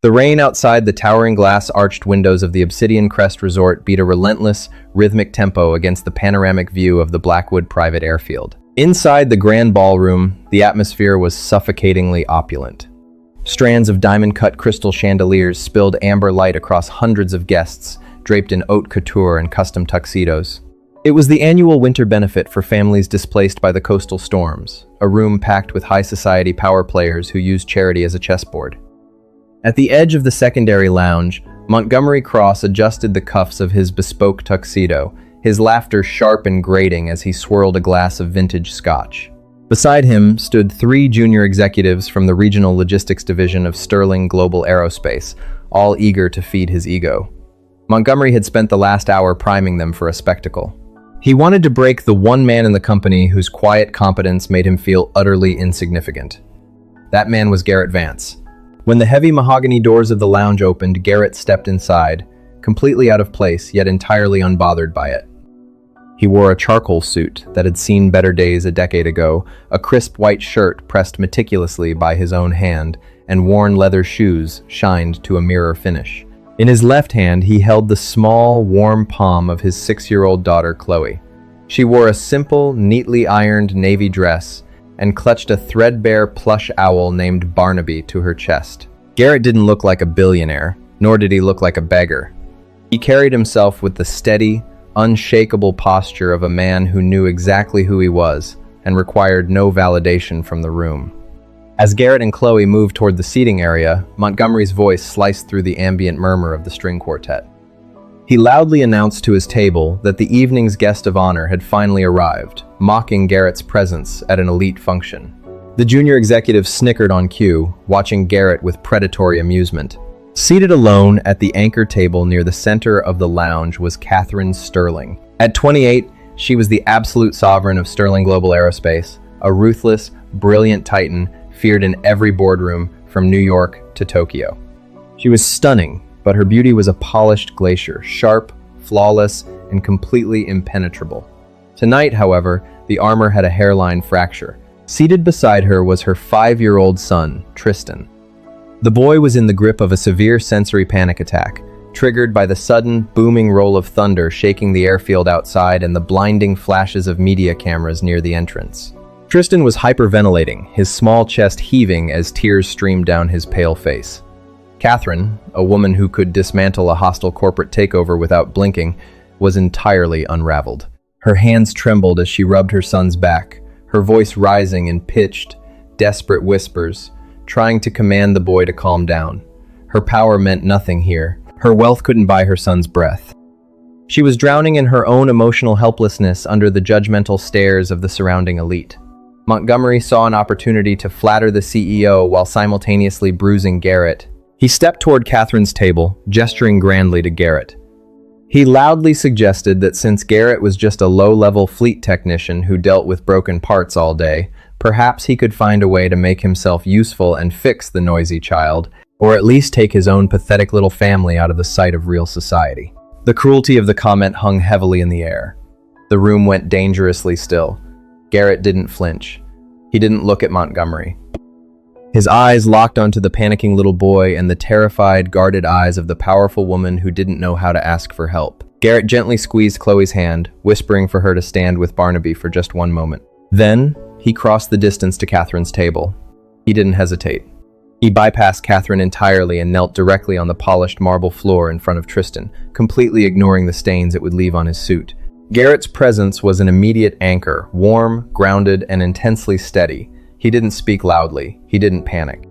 The rain outside the towering glass-arched windows of the Obsidian Crest Resort beat a relentless, rhythmic tempo against the panoramic view of the Blackwood private airfield. Inside the grand ballroom, the atmosphere was suffocatingly opulent. Strands of diamond-cut crystal chandeliers spilled amber light across hundreds of guests, draped in haute couture and custom tuxedos. It was the annual winter benefit for families displaced by the coastal storms, a room packed with high society power players who used charity as a chessboard. At the edge of the secondary lounge, Montgomery Cross adjusted the cuffs of his bespoke tuxedo, his laughter sharp and grating as he swirled a glass of vintage scotch. Beside him stood 3 junior executives from the Regional Logistics Division of Sterling Global Aerospace, all eager to feed his ego. Montgomery had spent the last hour priming them for a spectacle. He wanted to break the one man in the company whose quiet competence made him feel utterly insignificant. That man was Garrett Vance. When the heavy mahogany doors of the lounge opened, Garrett stepped inside, completely out of place, yet entirely unbothered by it. He wore a charcoal suit that had seen better days a decade ago, a crisp white shirt pressed meticulously by his own hand, and worn leather shoes shined to a mirror finish. In his left hand, he held the small, warm palm of his 6-year-old daughter, Chloe. She wore a simple, neatly ironed navy dress and clutched a threadbare plush owl named Barnaby to her chest. Garrett didn't look like a billionaire, nor did he look like a beggar. He carried himself with the steady, unshakable posture of a man who knew exactly who he was and required no validation from the room. As Garrett and Chloe moved toward the seating area, Montgomery's voice sliced through the ambient murmur of the string quartet. He loudly announced to his table that the evening's guest of honor had finally arrived, mocking Garrett's presence at an elite function. The junior executives snickered on cue, watching Garrett with predatory amusement. Seated alone at the anchor table near the center of the lounge was Catherine Sterling. At 28, she was the absolute sovereign of Sterling Global Aerospace, a ruthless, brilliant titan feared in every boardroom from New York to Tokyo. She was stunning, but her beauty was a polished glacier, sharp, flawless, and completely impenetrable. Tonight, however, the armor had a hairline fracture. Seated beside her was her 5-year-old son, Tristan. The boy was in the grip of a severe sensory panic attack, triggered by the sudden, booming roll of thunder shaking the airfield outside and the blinding flashes of media cameras near the entrance. Tristan was hyperventilating, his small chest heaving as tears streamed down his pale face. Catherine, a woman who could dismantle a hostile corporate takeover without blinking, was entirely unraveled. Her hands trembled as she rubbed her son's back, her voice rising in pitched, desperate whispers, trying to command the boy to calm down. Her power meant nothing here. Her wealth couldn't buy her son's breath. She was drowning in her own emotional helplessness under the judgmental stares of the surrounding elite. Montgomery saw an opportunity to flatter the CEO while simultaneously bruising Garrett. He stepped toward Catherine's table, gesturing grandly to Garrett. He loudly suggested that since Garrett was just a low-level fleet technician who dealt with broken parts all day, perhaps he could find a way to make himself useful and fix the noisy child, or at least take his own pathetic little family out of the sight of real society. The cruelty of the comment hung heavily in the air. The room went dangerously still. Garrett didn't flinch. He didn't look at Montgomery. His eyes locked onto the panicking little boy and the terrified, guarded eyes of the powerful woman who didn't know how to ask for help. Garrett gently squeezed Chloe's hand, whispering for her to stand with Barnaby for just one moment. Then, he crossed the distance to Catherine's table. He didn't hesitate. He bypassed Catherine entirely and knelt directly on the polished marble floor in front of Tristan, completely ignoring the stains it would leave on his suit. Garrett's presence was an immediate anchor, warm, grounded, and intensely steady. He didn't speak loudly. He didn't panic.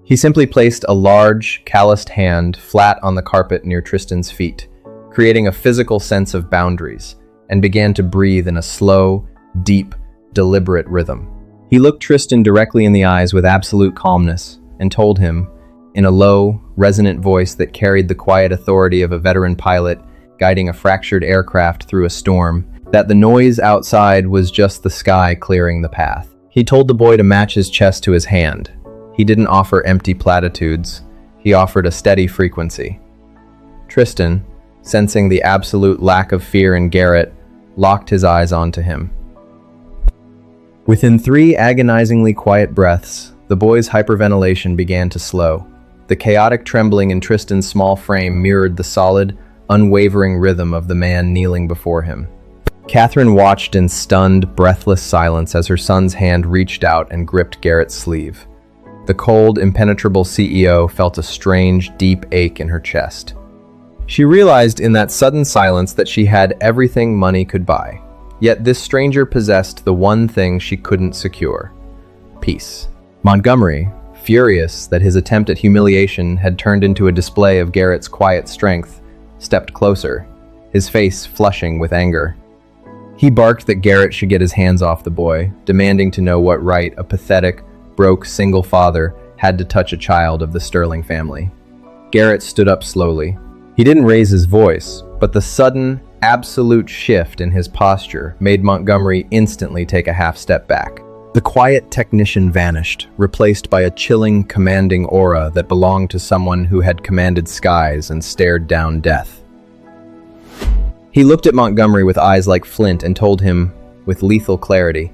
He simply placed a large, calloused hand flat on the carpet near Tristan's feet, creating a physical sense of boundaries, and began to breathe in a slow, deep, deliberate rhythm. He looked Tristan directly in the eyes with absolute calmness and told him, in a low, resonant voice that carried the quiet authority of a veteran pilot guiding a fractured aircraft through a storm, that the noise outside was just the sky clearing the path. He told the boy to match his chest to his hand. He didn't offer empty platitudes. He offered a steady frequency. Tristan, sensing the absolute lack of fear in Garrett, locked his eyes onto him. Within 3 agonizingly quiet breaths, the boy's hyperventilation began to slow. The chaotic trembling in Tristan's small frame mirrored the solid, unwavering rhythm of the man kneeling before him. Catherine watched in stunned, breathless silence as her son's hand reached out and gripped Garrett's sleeve. The cold, impenetrable CEO felt a strange, deep ache in her chest. She realized in that sudden silence that she had everything money could buy. Yet this stranger possessed the one thing she couldn't secure: peace. Montgomery, furious that his attempt at humiliation had turned into a display of Garrett's quiet strength, stepped closer, his face flushing with anger. He barked that Garrett should get his hands off the boy, demanding to know what right a pathetic, broke single father had to touch a child of the Sterling family. Garrett stood up slowly. He didn't raise his voice, but the sudden, absolute shift in his posture made Montgomery instantly take a half step back. The quiet technician vanished, replaced by a chilling, commanding aura that belonged to someone who had commanded skies and stared down death. He looked at Montgomery with eyes like flint and told him, with lethal clarity,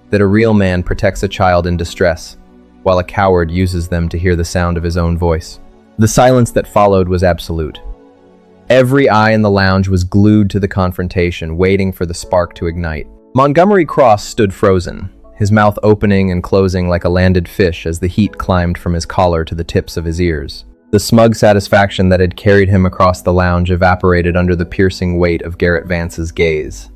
that a real man protects a child in distress, while a coward uses them to hear the sound of his own voice. The silence that followed was absolute. Every eye in the lounge was glued to the confrontation, waiting for the spark to ignite. Montgomery Cross stood frozen, his mouth opening and closing like a landed fish as the heat climbed from his collar to the tips of his ears. The smug satisfaction that had carried him across the lounge evaporated under the piercing weight of Garrett Vance's gaze.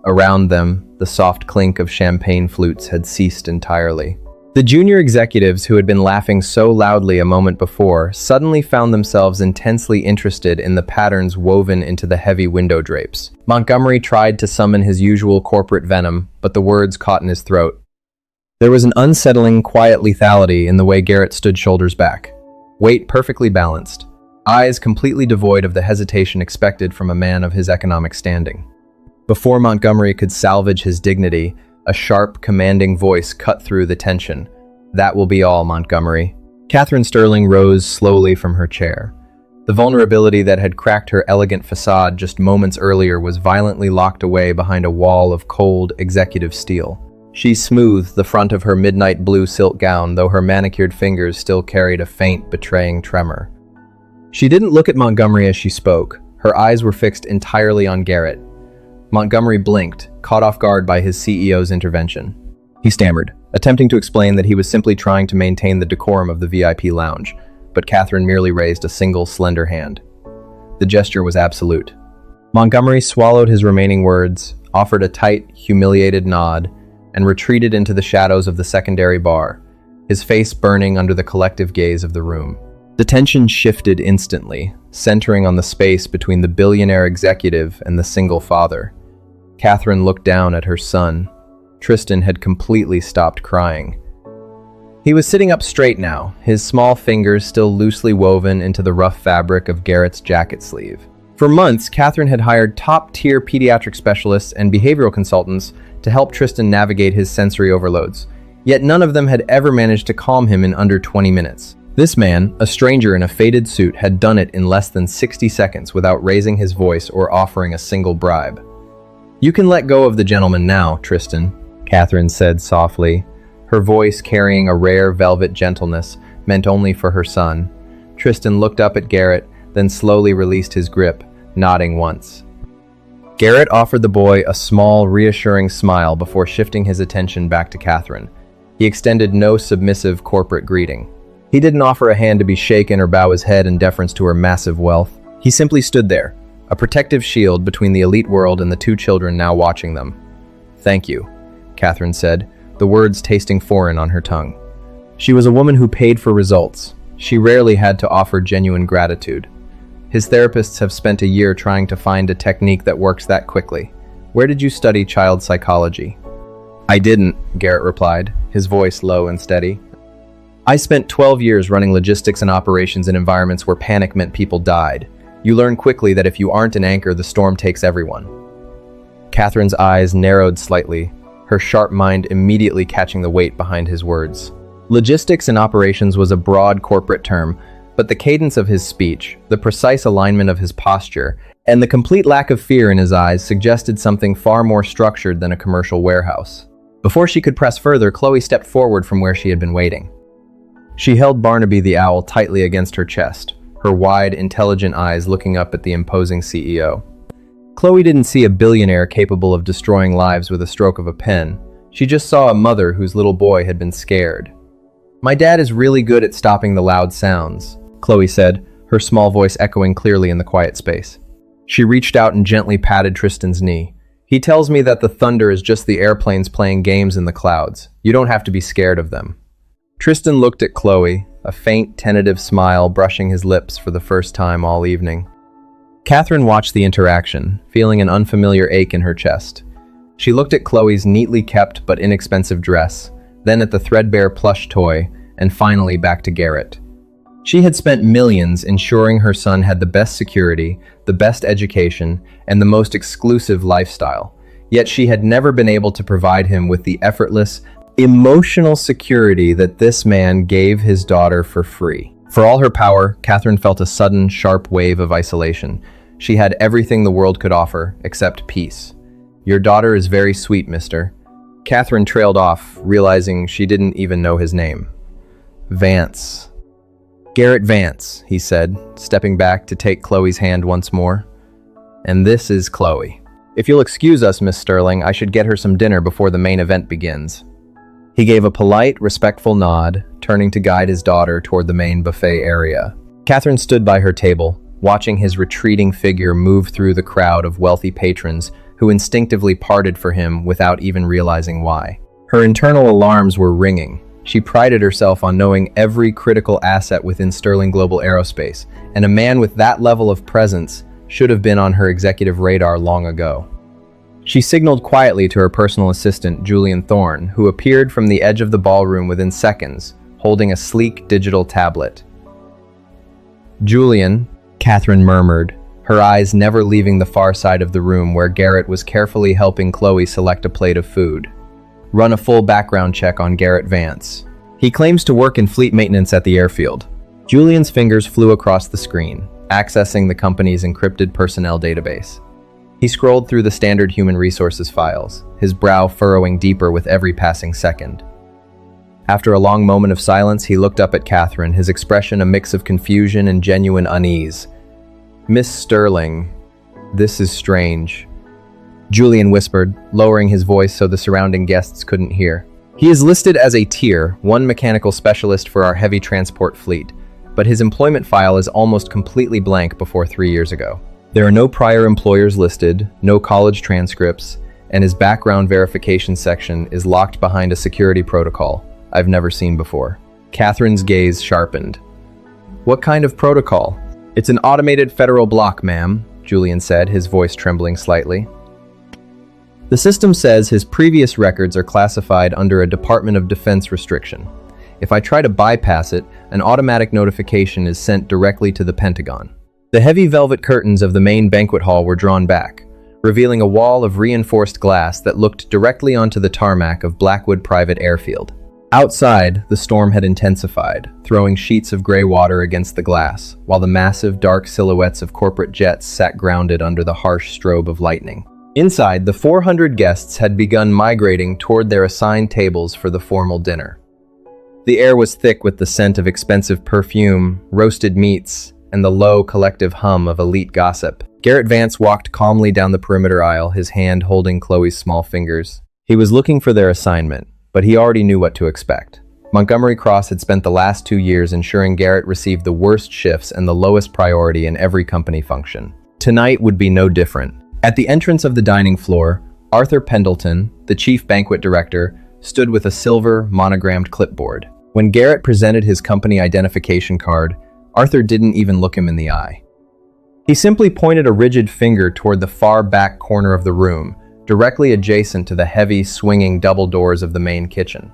Around them, the soft clink of champagne flutes had ceased entirely. The junior executives who had been laughing so loudly a moment before suddenly found themselves intensely interested in the patterns woven into the heavy window drapes. Montgomery tried to summon his usual corporate venom, but the words caught in his throat. There was an unsettling, quiet lethality in the way Garrett stood shoulders back. Weight perfectly balanced, eyes completely devoid of the hesitation expected from a man of his economic standing. Before Montgomery could salvage his dignity, a sharp, commanding voice cut through the tension. "That will be all, Montgomery." Catherine Sterling rose slowly from her chair. The vulnerability that had cracked her elegant facade just moments earlier was violently locked away behind a wall of cold, executive steel. She smoothed the front of her midnight blue silk gown, though her manicured fingers still carried a faint, betraying tremor. She didn't look at Montgomery as she spoke. Her eyes were fixed entirely on Garrett. Montgomery blinked, caught off guard by his CEO's intervention. He stammered, attempting to explain that he was simply trying to maintain the decorum of the VIP lounge, but Catherine merely raised a single, slender hand. The gesture was absolute. Montgomery swallowed his remaining words, offered a tight, humiliated nod, and retreated into the shadows of the secondary bar, his face burning under the collective gaze of the room. The tension shifted instantly, centering on the space between the billionaire executive and the single father. Catherine looked down at her son. Tristan had completely stopped crying. He was sitting up straight now, his small fingers still loosely woven into the rough fabric of Garrett's jacket sleeve. For months, Catherine had hired top-tier pediatric specialists and behavioral consultants to help Tristan navigate his sensory overloads, yet none of them had ever managed to calm him in under 20 minutes. This man, a stranger in a faded suit, had done it in less than 60 seconds without raising his voice or offering a single bribe. "You can let go of the gentleman now, Tristan," Catherine said softly, her voice carrying a rare velvet gentleness meant only for her son. Tristan looked up at Garrett, then slowly released his grip, nodding once. Garrett offered the boy a small, reassuring smile before shifting his attention back to Catherine. He extended no submissive corporate greeting. He didn't offer a hand to be shaken or bow his head in deference to her massive wealth. He simply stood there, a protective shield between the elite world and the two children now watching them. "Thank you," Catherine said, the words tasting foreign on her tongue. She was a woman who paid for results. She rarely had to offer genuine gratitude. His therapists have spent a year trying to find a technique that works that quickly. "Where did you study child psychology?" "I didn't," Garrett replied, his voice low and steady. "I spent 12 years running logistics and operations in environments where panic meant people died. You learn quickly that if you aren't an anchor, the storm takes everyone." Catherine's eyes narrowed slightly, her sharp mind immediately catching the weight behind his words. Logistics and operations was a broad corporate term, but the cadence of his speech, the precise alignment of his posture, and the complete lack of fear in his eyes suggested something far more structured than a commercial warehouse. Before she could press further, Chloe stepped forward from where she had been waiting. She held Barnaby the owl tightly against her chest, her wide, intelligent eyes looking up at the imposing CEO. Chloe didn't see a billionaire capable of destroying lives with a stroke of a pen. She just saw a mother whose little boy had been scared. "My dad is really good at stopping the loud sounds," Chloe said, her small voice echoing clearly in the quiet space. She reached out and gently patted Tristan's knee. "He tells me that the thunder is just the airplanes playing games in the clouds. You don't have to be scared of them." Tristan looked at Chloe, a faint, tentative smile brushing his lips for the first time all evening. Catherine watched the interaction, feeling an unfamiliar ache in her chest. She looked at Chloe's neatly kept but inexpensive dress, then at the threadbare plush toy, and finally back to Garrett. She had spent millions ensuring her son had the best security, the best education, and the most exclusive lifestyle. Yet she had never been able to provide him with the effortless, emotional security that this man gave his daughter for free. For all her power, Catherine felt a sudden, sharp wave of isolation. She had everything the world could offer, except peace. "Your daughter is very sweet, mister." Catherine trailed off, realizing she didn't even know his name. "Vance." "Garrett Vance," he said, stepping back to take Chloe's hand once more. "And this is Chloe. If you'll excuse us, Miss Sterling, I should get her some dinner before the main event begins." He gave a polite, respectful nod, turning to guide his daughter toward the main buffet area. Catherine stood by her table, watching his retreating figure move through the crowd of wealthy patrons who instinctively parted for him without even realizing why. Her internal alarms were ringing. She prided herself on knowing every critical asset within Sterling Global Aerospace, and a man with that level of presence should have been on her executive radar long ago. She signaled quietly to her personal assistant, Julian Thorne, who appeared from the edge of the ballroom within seconds, holding a sleek digital tablet. "Julian," Catherine murmured, her eyes never leaving the far side of the room where Garrett was carefully helping Chloe select a plate of food. "Run a full background check on Garrett Vance. He claims to work in fleet maintenance at the airfield." Julian's fingers flew across the screen, accessing the company's encrypted personnel database. He scrolled through the standard human resources files, his brow furrowing deeper with every passing second. After a long moment of silence, he looked up at Catherine, his expression a mix of confusion and genuine unease. "Miss Sterling, this is strange," Julian whispered, lowering his voice so the surrounding guests couldn't hear. "He is listed as a Tier 1 mechanical specialist for our heavy transport fleet, but his employment file is almost completely blank before 3 years ago. There are no prior employers listed, no college transcripts, and his background verification section is locked behind a security protocol I've never seen before." Catherine's gaze sharpened. "What kind of protocol?" "It's an automated federal block, ma'am," Julian said, his voice trembling slightly. "The system says his previous records are classified under a Department of Defense restriction. If I try to bypass it, an automatic notification is sent directly to the Pentagon." The heavy velvet curtains of the main banquet hall were drawn back, revealing a wall of reinforced glass that looked directly onto the tarmac of Blackwood Private Airfield. Outside, the storm had intensified, throwing sheets of gray water against the glass, while the massive, dark silhouettes of corporate jets sat grounded under the harsh strobe of lightning. Inside, the 400 guests had begun migrating toward their assigned tables for the formal dinner. The air was thick with the scent of expensive perfume, roasted meats, and the low, collective hum of elite gossip. Garrett Vance walked calmly down the perimeter aisle, his hand holding Chloe's small fingers. He was looking for their assignment, but he already knew what to expect. Montgomery Cross had spent the last 2 years ensuring Garrett received the worst shifts and the lowest priority in every company function. Tonight would be no different. At the entrance of the dining floor, Arthur Pendleton, the chief banquet director, stood with a silver, monogrammed clipboard. When Garrett presented his company identification card, Arthur didn't even look him in the eye. He simply pointed a rigid finger toward the far back corner of the room, directly adjacent to the heavy, swinging double doors of the main kitchen.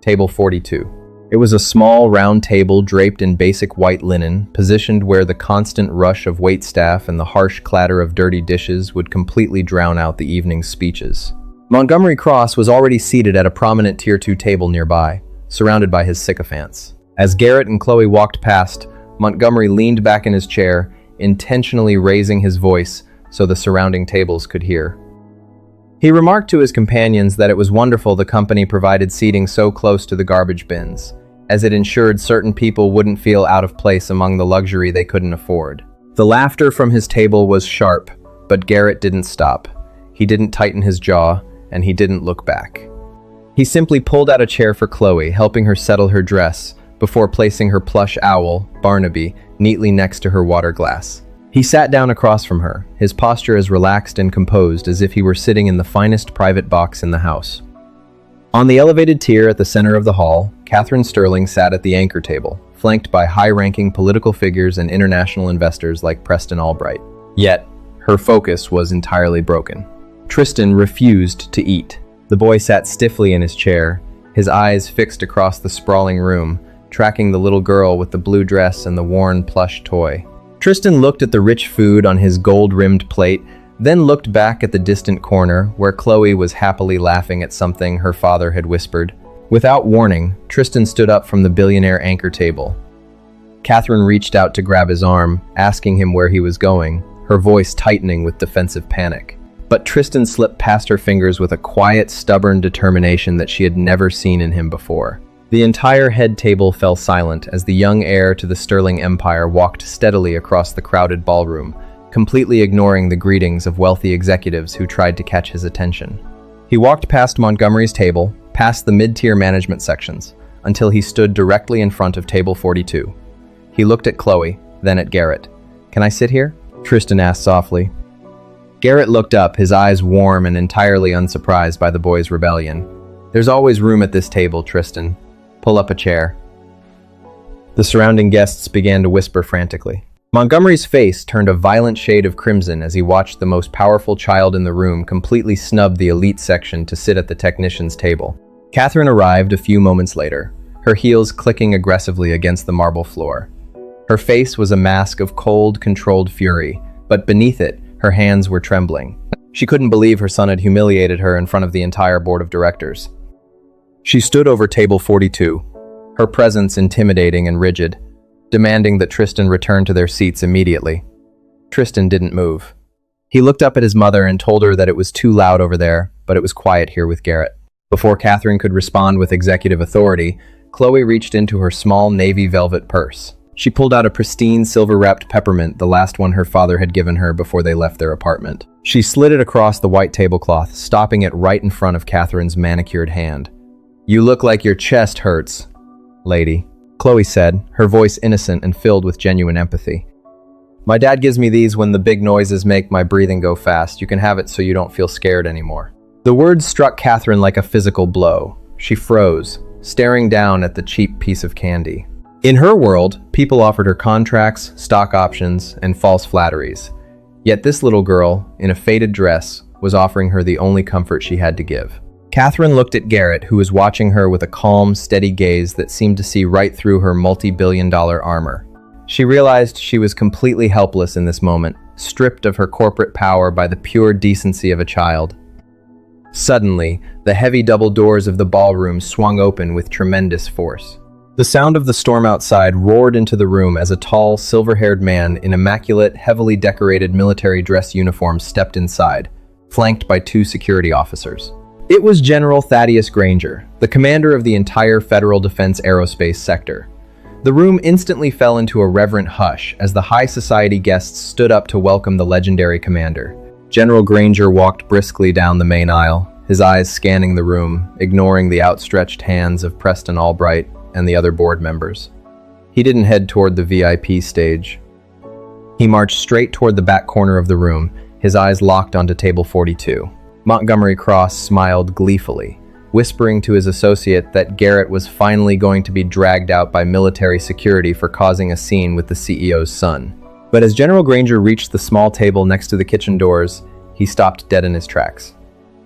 Table 42. It was a small, round table draped in basic white linen, positioned where the constant rush of waitstaff and the harsh clatter of dirty dishes would completely drown out the evening's speeches. Montgomery Cross was already seated at a prominent Tier 2 table nearby, surrounded by his sycophants. As Garrett and Chloe walked past, Montgomery leaned back in his chair, intentionally raising his voice so the surrounding tables could hear. He remarked to his companions that it was wonderful the company provided seating so close to the garbage bins, as it ensured certain people wouldn't feel out of place among the luxury they couldn't afford. The laughter from his table was sharp, but Garrett didn't stop. He didn't tighten his jaw, and he didn't look back. He simply pulled out a chair for Chloe, helping her settle her dress, before placing her plush owl, Barnaby, neatly next to her water glass. He sat down across from her, his posture as relaxed and composed as if he were sitting in the finest private box in the house. On the elevated tier at the center of the hall, Catherine Sterling sat at the anchor table, flanked by high-ranking political figures and international investors like Preston Albright. Yet, her focus was entirely broken. Tristan refused to eat. The boy sat stiffly in his chair, his eyes fixed across the sprawling room, tracking the little girl with the blue dress and the worn plush toy. Tristan looked at the rich food on his gold-rimmed plate, then looked back at the distant corner where Chloe was happily laughing at something her father had whispered. Without warning, Tristan stood up from the billionaire anchor table. Catherine reached out to grab his arm, asking him where he was going, her voice tightening with defensive panic. But Tristan slipped past her fingers with a quiet, stubborn determination that she had never seen in him before. The entire head table fell silent as the young heir to the Sterling Empire walked steadily across the crowded ballroom, completely ignoring the greetings of wealthy executives who tried to catch his attention. He walked past Montgomery's table, past the mid-tier management sections, until he stood directly in front of table 42. He looked at Chloe, then at Garrett. "Can I sit here?" Tristan asked softly. Garrett looked up, his eyes warm and entirely unsurprised by the boy's rebellion. "There's always room at this table, Tristan. Pull up a chair." The surrounding guests began to whisper frantically. Montgomery's face turned a violent shade of crimson as he watched the most powerful child in the room completely snub the elite section to sit at the technician's table. Catherine arrived a few moments later, her heels clicking aggressively against the marble floor. Her face was a mask of cold, controlled fury, but beneath it, her hands were trembling. She couldn't believe her son had humiliated her in front of the entire board of directors. She stood over table 42, her presence intimidating and rigid, demanding that Tristan return to their seats immediately. Tristan didn't move. He looked up at his mother and told her that it was too loud over there, but it was quiet here with Garrett. Before Catherine could respond with executive authority, Chloe reached into her small navy velvet purse. She pulled out a pristine silver-wrapped peppermint, the last one her father had given her before they left their apartment. She slid it across the white tablecloth, stopping it right in front of Catherine's manicured hand. "You look like your chest hurts, lady," Chloe said, her voice innocent and filled with genuine empathy. "My dad gives me these when the big noises make my breathing go fast. You can have it so you don't feel scared anymore." The words struck Catherine like a physical blow. She froze, staring down at the cheap piece of candy. In her world, people offered her contracts, stock options, and false flatteries. Yet this little girl, in a faded dress, was offering her the only comfort she had to give. Catherine looked at Garrett, who was watching her with a calm, steady gaze that seemed to see right through her multi-billion-dollar armor. She realized she was completely helpless in this moment, stripped of her corporate power by the pure decency of a child. Suddenly, the heavy double doors of the ballroom swung open with tremendous force. The sound of the storm outside roared into the room as a tall, silver-haired man in immaculate, heavily decorated military dress uniform stepped inside, flanked by 2 security officers. It was General Thaddeus Granger, the commander of the entire Federal Defense Aerospace sector. The room instantly fell into a reverent hush as the high society guests stood up to welcome the legendary commander. General Granger walked briskly down the main aisle, his eyes scanning the room, ignoring the outstretched hands of Preston Albright and the other board members. He didn't head toward the VIP stage. He marched straight toward the back corner of the room, his eyes locked onto table 42. Montgomery Cross smiled gleefully, whispering to his associate that Garrett was finally going to be dragged out by military security for causing a scene with the CEO's son. But as General Granger reached the small table next to the kitchen doors, he stopped dead in his tracks.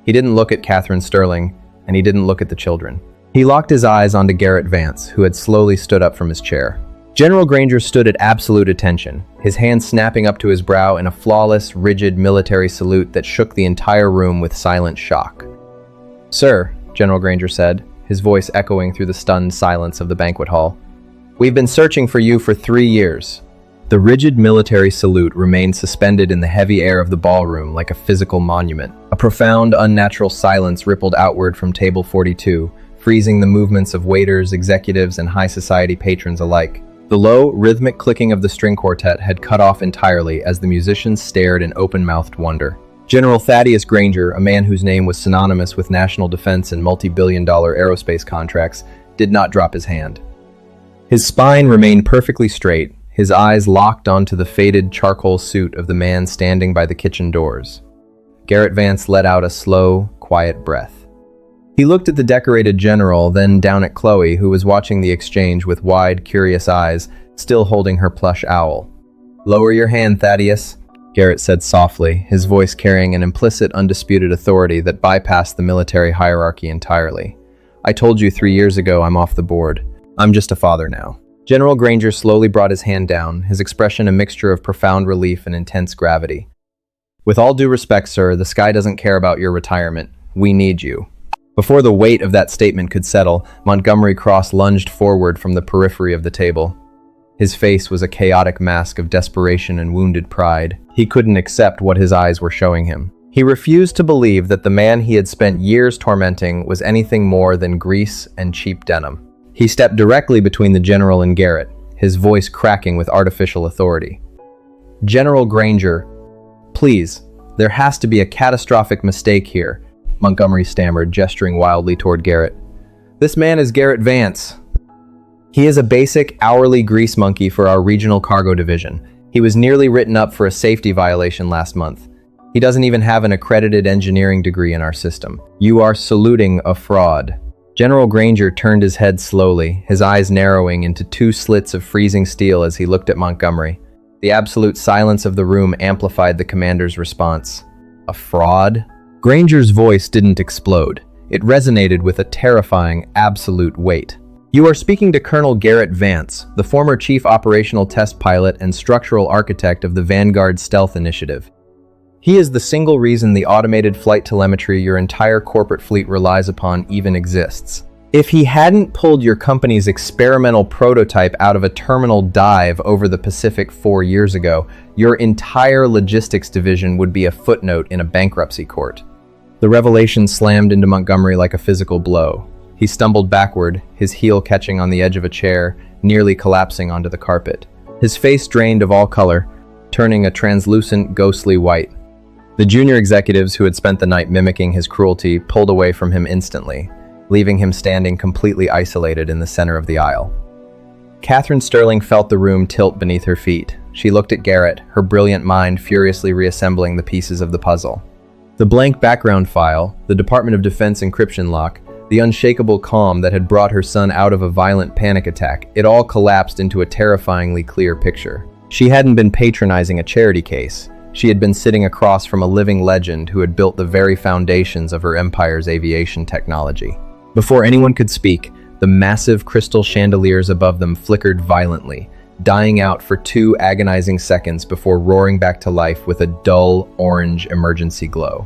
He didn't look at Catherine Sterling, and he didn't look at the children. He locked his eyes onto Garrett Vance, who had slowly stood up from his chair. General Granger stood at absolute attention, his hand snapping up to his brow in a flawless, rigid military salute that shook the entire room with silent shock. "Sir," General Granger said, his voice echoing through the stunned silence of the banquet hall, "we've been searching for you for 3 years." The rigid military salute remained suspended in the heavy air of the ballroom like a physical monument. A profound, unnatural silence rippled outward from table 42, freezing the movements of waiters, executives, and high society patrons alike. The low, rhythmic clicking of the string quartet had cut off entirely as the musicians stared in open-mouthed wonder. General Thaddeus Granger, a man whose name was synonymous with national defense and multi-billion-dollar aerospace contracts, did not drop his hand. His spine remained perfectly straight, his eyes locked onto the faded charcoal suit of the man standing by the kitchen doors. Garrett Vance let out a slow, quiet breath. He looked at the decorated general, then down at Chloe, who was watching the exchange with wide, curious eyes, still holding her plush owl. "Lower your hand, Thaddeus," Garrett said softly, his voice carrying an implicit, undisputed authority that bypassed the military hierarchy entirely. "I told you 3 years ago I'm off the board. I'm just a father now." General Granger slowly brought his hand down, his expression a mixture of profound relief and intense gravity. "With all due respect, sir, the sky doesn't care about your retirement. We need you." Before the weight of that statement could settle, Montgomery Cross lunged forward from the periphery of the table. His face was a chaotic mask of desperation and wounded pride. He couldn't accept what his eyes were showing him. He refused to believe that the man he had spent years tormenting was anything more than grease and cheap denim. He stepped directly between the general and Garrett, his voice cracking with artificial authority. "General Granger, please, there has to be a catastrophic mistake here," Montgomery stammered, gesturing wildly toward Garrett. "This man is Garrett Vance. He is a basic, hourly grease monkey for our regional cargo division. He was nearly written up for a safety violation last month. He doesn't even have an accredited engineering degree in our system. You are saluting a fraud." General Granger turned his head slowly, his eyes narrowing into 2 slits of freezing steel as he looked at Montgomery. The absolute silence of the room amplified the commander's response. "A fraud?" Granger's voice didn't explode. It resonated with a terrifying, absolute weight. "You are speaking to Colonel Garrett Vance, the former chief operational test pilot and structural architect of the Vanguard Stealth Initiative. He is the single reason the automated flight telemetry your entire corporate fleet relies upon even exists. If he hadn't pulled your company's experimental prototype out of a terminal dive over the Pacific 4 years ago, your entire logistics division would be a footnote in a bankruptcy court." The revelation slammed into Montgomery like a physical blow. He stumbled backward, his heel catching on the edge of a chair, nearly collapsing onto the carpet. His face drained of all color, turning a translucent, ghostly white. The junior executives who had spent the night mimicking his cruelty pulled away from him instantly, leaving him standing completely isolated in the center of the aisle. Catherine Sterling felt the room tilt beneath her feet. She looked at Garrett, her brilliant mind furiously reassembling the pieces of the puzzle. The blank background file, the Department of Defense encryption lock, the unshakable calm that had brought her son out of a violent panic attack, it all collapsed into a terrifyingly clear picture. She hadn't been patronizing a charity case. She had been sitting across from a living legend who had built the very foundations of her empire's aviation technology. Before anyone could speak, the massive crystal chandeliers above them flickered violently, dying out for 2 agonizing seconds before roaring back to life with a dull, orange emergency glow.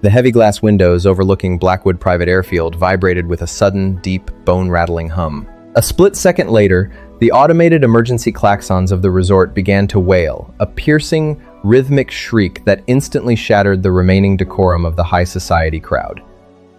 The heavy glass windows overlooking Blackwood Private Airfield vibrated with a sudden, deep, bone-rattling hum. A split second later, the automated emergency klaxons of the resort began to wail, a piercing, rhythmic shriek that instantly shattered the remaining decorum of the high society crowd.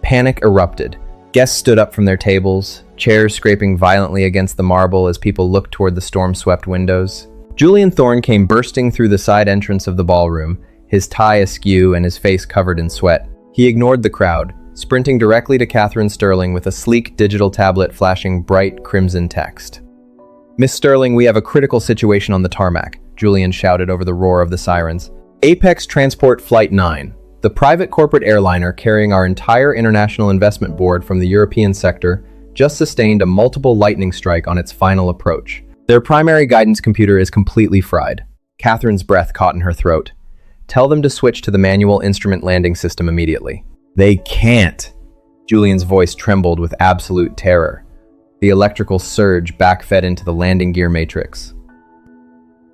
Panic erupted. Guests stood up from their tables, chairs scraping violently against the marble as people looked toward the storm-swept windows. Julian Thorne came bursting through the side entrance of the ballroom, his tie askew and his face covered in sweat. He ignored the crowd, sprinting directly to Catherine Sterling with a sleek digital tablet flashing bright crimson text. "Miss Sterling, we have a critical situation on the tarmac," Julian shouted over the roar of the sirens. "Apex Transport Flight 9, the private corporate airliner carrying our entire international investment board from the European sector, just sustained a multiple lightning strike on its final approach. Their primary guidance computer is completely fried." Catherine's breath caught in her throat. "Tell them to switch to the manual instrument landing system immediately." "They can't." Julian's voice trembled with absolute terror. The electrical surge backfed into the landing gear matrix.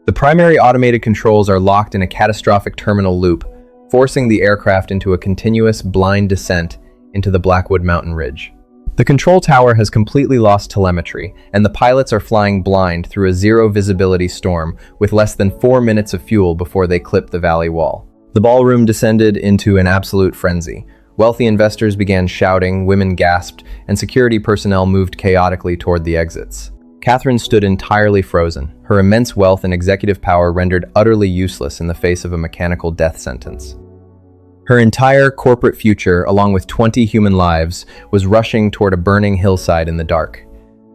"The primary automated controls are locked in a catastrophic terminal loop, forcing the aircraft into a continuous, blind descent into the Blackwood Mountain Ridge. The control tower has completely lost telemetry, and the pilots are flying blind through a zero-visibility storm with less than 4 minutes of fuel before they clip the valley wall." The ballroom descended into an absolute frenzy. Wealthy investors began shouting, women gasped, and security personnel moved chaotically toward the exits. Catherine stood entirely frozen, her immense wealth and executive power rendered utterly useless in the face of a mechanical death sentence. Her entire corporate future, along with 20 human lives, was rushing toward a burning hillside in the dark.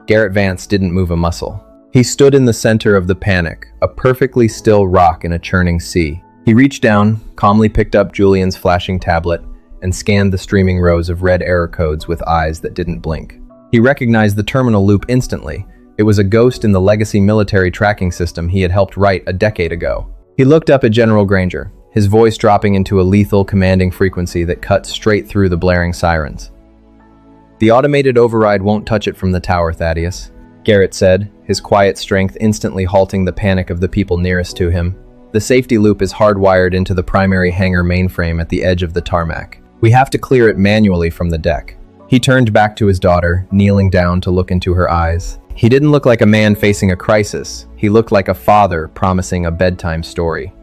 Garrett Vance didn't move a muscle. He stood in the center of the panic, a perfectly still rock in a churning sea. He reached down, calmly picked up Julian's flashing tablet, and scanned the streaming rows of red error codes with eyes that didn't blink. He recognized the terminal loop instantly. It was a ghost in the legacy military tracking system he had helped write a decade ago. He looked up at General Granger, his voice dropping into a lethal, commanding frequency that cut straight through the blaring sirens. "The automated override won't touch it from the tower, Thaddeus," Garrett said, his quiet strength instantly halting the panic of the people nearest to him. "The safety loop is hardwired into the primary hangar mainframe at the edge of the tarmac. We have to clear it manually from the deck." He turned back to his daughter, kneeling down to look into her eyes. He didn't look like a man facing a crisis. He looked like a father promising a bedtime story.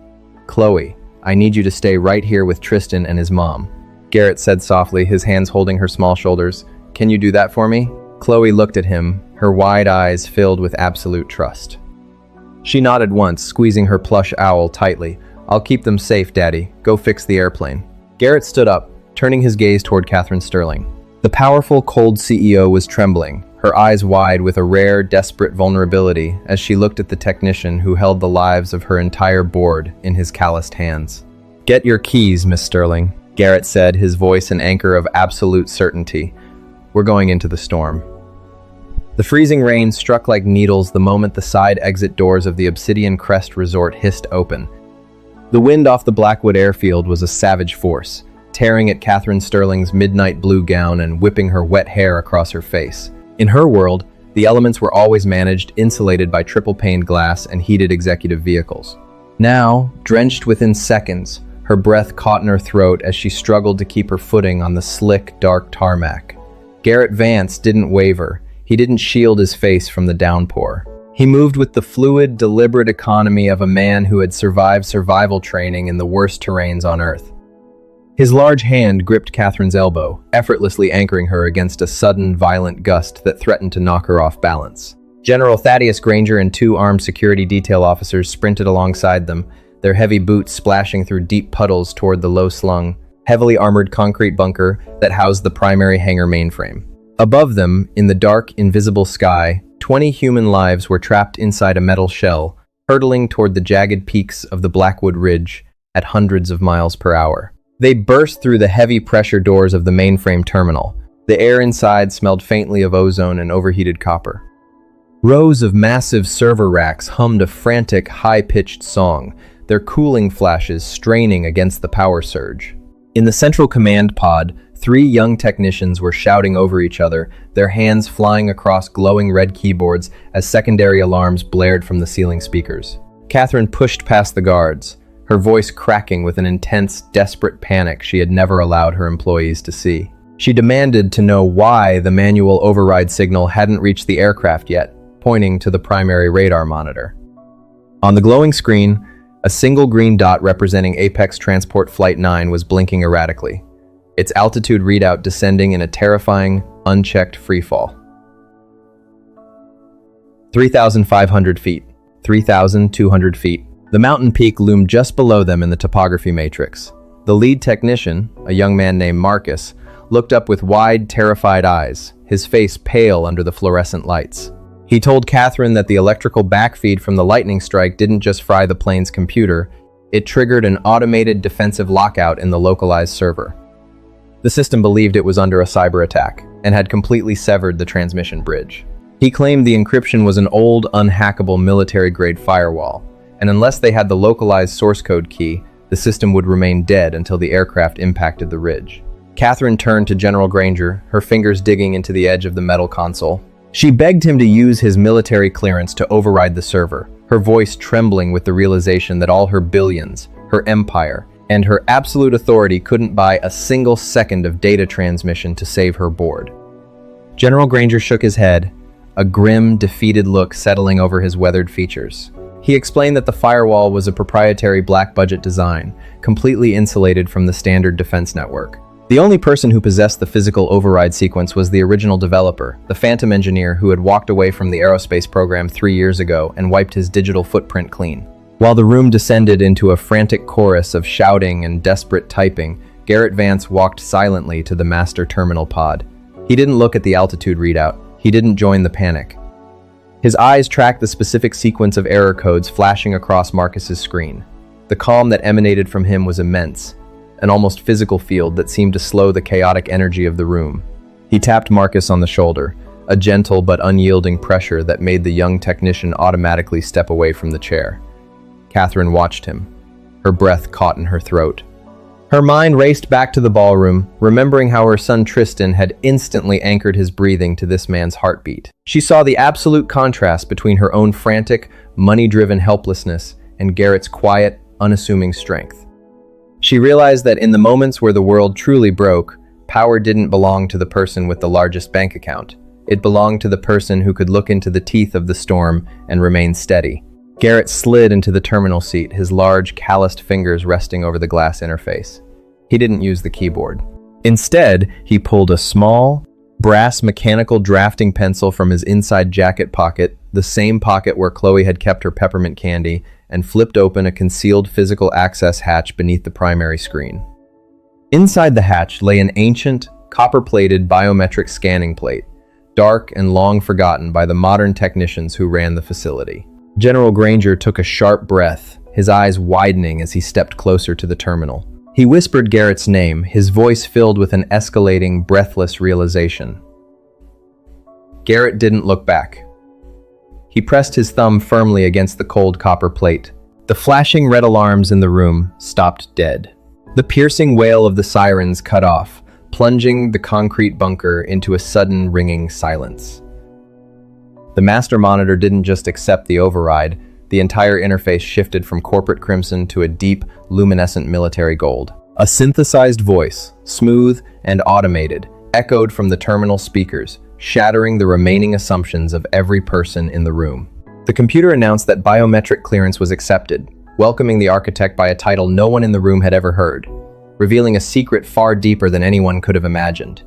"Chloe, I need you to stay right here with Tristan and his mom," Garrett said softly, his hands holding her small shoulders. "Can you do that for me?" Chloe looked at him, her wide eyes filled with absolute trust. She nodded once, squeezing her plush owl tightly. "I'll keep them safe, Daddy. Go fix the airplane." Garrett stood up, turning his gaze toward Catherine Sterling. The powerful, cold CEO was trembling, her eyes wide with a rare, desperate vulnerability as she looked at the technician who held the lives of her entire board in his calloused hands. "Get your keys, Miss Sterling," Garrett said, his voice an anchor of absolute certainty. "We're going into the storm." The freezing rain struck like needles the moment the side exit doors of the Obsidian Crest Resort hissed open. The wind off the Blackwood airfield was a savage force, tearing at Catherine Sterling's midnight blue gown and whipping her wet hair across her face. In her world, the elements were always managed, insulated by triple-paned glass and heated executive vehicles. Now, drenched within seconds, her breath caught in her throat as she struggled to keep her footing on the slick, dark tarmac. Garrett Vance didn't waver. He didn't shield his face from the downpour. He moved with the fluid, deliberate economy of a man who had survived survival training in the worst terrains on Earth. His large hand gripped Catherine's elbow, effortlessly anchoring her against a sudden, violent gust that threatened to knock her off balance. General Thaddeus Granger and 2 armed security detail officers sprinted alongside them, their heavy boots splashing through deep puddles toward the low-slung, heavily armored concrete bunker that housed the primary hangar mainframe. Above them, in the dark, invisible sky, 20 human lives were trapped inside a metal shell, hurtling toward the jagged peaks of the Blackwood Ridge at hundreds of miles per hour. They burst through the heavy pressure doors of the mainframe terminal. The air inside smelled faintly of ozone and overheated copper. Rows of massive server racks hummed a frantic, high-pitched song, their cooling flashes straining against the power surge. In the central command pod, 3 young technicians were shouting over each other, their hands flying across glowing red keyboards as secondary alarms blared from the ceiling speakers. Catherine pushed past the guards, her voice cracking with an intense, desperate panic she had never allowed her employees to see. She demanded to know why the manual override signal hadn't reached the aircraft yet, pointing to the primary radar monitor. On the glowing screen, a single green dot representing Apex Transport Flight 9 was blinking erratically, its altitude readout descending in a terrifying, unchecked freefall. 3,500 feet, 3,200 feet. The mountain peak loomed just below them in the topography matrix. The lead technician, a young man named Marcus, looked up with wide, terrified eyes, his face pale under the fluorescent lights. He told Catherine that the electrical backfeed from the lightning strike didn't just fry the plane's computer, it triggered an automated defensive lockout in the localized server. The system believed it was under a cyber attack and had completely severed the transmission bridge. He claimed the encryption was an old, unhackable military-grade firewall, and unless they had the localized source code key, the system would remain dead until the aircraft impacted the ridge. Catherine turned to General Granger, her fingers digging into the edge of the metal console. She begged him to use his military clearance to override the server, her voice trembling with the realization that all her billions, her empire, and her absolute authority couldn't buy a single second of data transmission to save her board. General Granger shook his head, a grim, defeated look settling over his weathered features. He explained that the firewall was a proprietary black budget design, completely insulated from the standard defense network. The only person who possessed the physical override sequence was the original developer, the Phantom engineer who had walked away from the aerospace program 3 years ago and wiped his digital footprint clean. While the room descended into a frantic chorus of shouting and desperate typing, Garrett Vance walked silently to the master terminal pod. He didn't look at the altitude readout. He didn't join the panic. His eyes tracked the specific sequence of error codes flashing across Marcus's screen. The calm that emanated from him was immense, an almost physical field that seemed to slow the chaotic energy of the room. He tapped Marcus on the shoulder, a gentle but unyielding pressure that made the young technician automatically step away from the chair. Catherine watched him, her breath caught in her throat. Her mind raced back to the ballroom, remembering how her son Tristan had instantly anchored his breathing to this man's heartbeat. She saw the absolute contrast between her own frantic, money-driven helplessness and Garrett's quiet, unassuming strength. She realized that in the moments where the world truly broke, power didn't belong to the person with the largest bank account. It belonged to the person who could look into the teeth of the storm and remain steady. Garrett slid into the terminal seat, his large, calloused fingers resting over the glass interface. He didn't use the keyboard. Instead, he pulled a small, brass mechanical drafting pencil from his inside jacket pocket, the same pocket where Chloe had kept her peppermint candy, and flipped open a concealed physical access hatch beneath the primary screen. Inside the hatch lay an ancient, copper-plated biometric scanning plate, dark and long forgotten by the modern technicians who ran the facility. General Granger took a sharp breath, his eyes widening as he stepped closer to the terminal. He whispered Garrett's name, his voice filled with an escalating, breathless realization. Garrett didn't look back. He pressed his thumb firmly against the cold copper plate. The flashing red alarms in the room stopped dead. The piercing wail of the sirens cut off, plunging the concrete bunker into a sudden ringing silence. The master monitor didn't just accept the override, the entire interface shifted from corporate crimson to a deep, luminescent military gold. A synthesized voice, smooth and automated, echoed from the terminal speakers, shattering the remaining assumptions of every person in the room. The computer announced that biometric clearance was accepted, welcoming the architect by a title no one in the room had ever heard, revealing a secret far deeper than anyone could have imagined.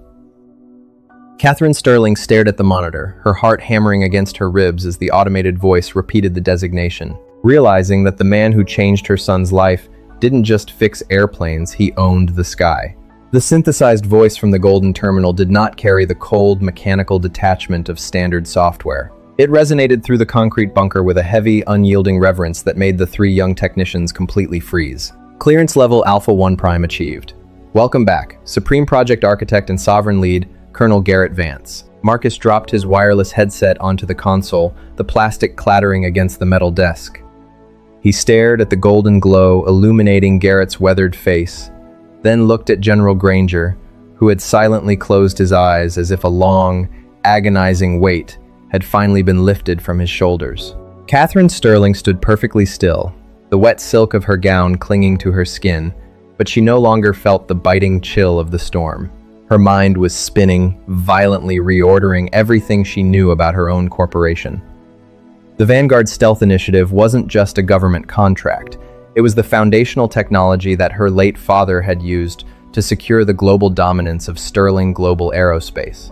Catherine Sterling stared at the monitor, her heart hammering against her ribs as the automated voice repeated the designation, realizing that the man who changed her son's life didn't just fix airplanes, he owned the sky. The synthesized voice from the golden terminal did not carry the cold, mechanical detachment of standard software. It resonated through the concrete bunker with a heavy, unyielding reverence that made the three young technicians completely freeze. Clearance level Alpha 1 Prime achieved. Welcome back, Supreme Project Architect and Sovereign Lead, Colonel Garrett Vance. Marcus dropped his wireless headset onto the console, the plastic clattering against the metal desk. He stared at the golden glow illuminating Garrett's weathered face, then looked at General Granger, who had silently closed his eyes as if a long, agonizing weight had finally been lifted from his shoulders. Catherine Sterling stood perfectly still, the wet silk of her gown clinging to her skin, but she no longer felt the biting chill of the storm. Her mind was spinning, violently reordering everything she knew about her own corporation. The Vanguard Stealth Initiative wasn't just a government contract. It was the foundational technology that her late father had used to secure the global dominance of Sterling Global Aerospace.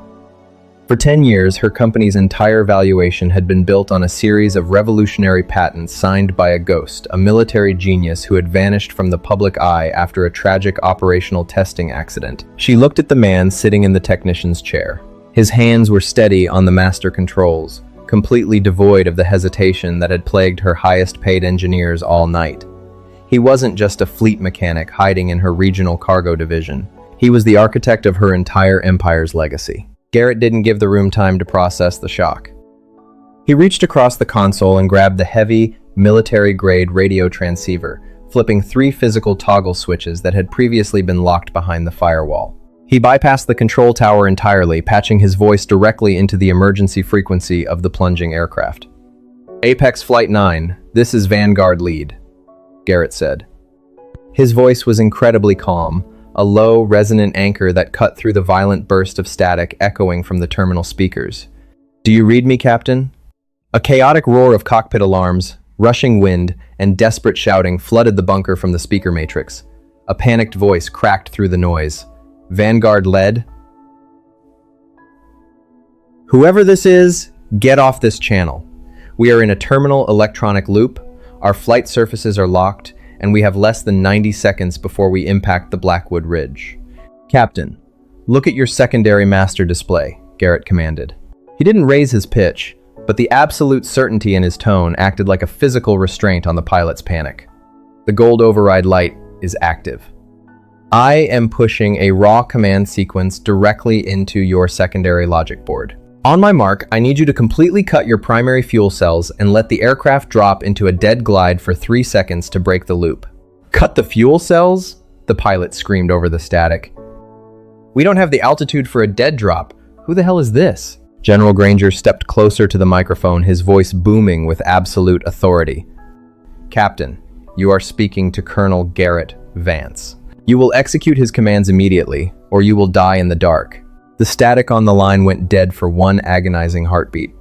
For 10 years, her company's entire valuation had been built on a series of revolutionary patents signed by a ghost, a military genius who had vanished from the public eye after a tragic operational testing accident. She looked at the man sitting in the technician's chair. His hands were steady on the master controls, completely devoid of the hesitation that had plagued her highest-paid engineers all night. He wasn't just a fleet mechanic hiding in her regional cargo division. He was the architect of her entire empire's legacy. Garrett didn't give the room time to process the shock. He reached across the console and grabbed the heavy, military-grade radio transceiver, flipping 3 physical toggle switches that had previously been locked behind the firewall. He bypassed the control tower entirely, patching his voice directly into the emergency frequency of the plunging aircraft. "Apex Flight 9, this is Vanguard Lead," Garrett said. His voice was incredibly calm, a low, resonant anchor that cut through the violent burst of static echoing from the terminal speakers. "Do you read me, Captain?" A chaotic roar of cockpit alarms, rushing wind, and desperate shouting flooded the bunker from the speaker matrix. A panicked voice cracked through the noise. Vanguard led. Whoever this is, get off this channel. We are in a terminal electronic loop, our flight surfaces are locked, and we have less than 90 seconds before we impact the Blackwood Ridge. Captain, look at your secondary master display, Garrett commanded. He didn't raise his pitch, but the absolute certainty in his tone acted like a physical restraint on the pilot's panic. The gold override light is active. I am pushing a raw command sequence directly into your secondary logic board. On my mark, I need you to completely cut your primary fuel cells and let the aircraft drop into a dead glide for 3 seconds to break the loop. Cut the fuel cells? The pilot screamed over the static. We don't have the altitude for a dead drop. Who the hell is this? General Granger stepped closer to the microphone, his voice booming with absolute authority. Captain, you are speaking to Colonel Garrett Vance. You will execute his commands immediately, or you will die in the dark. The static on the line went dead for one agonizing heartbeat.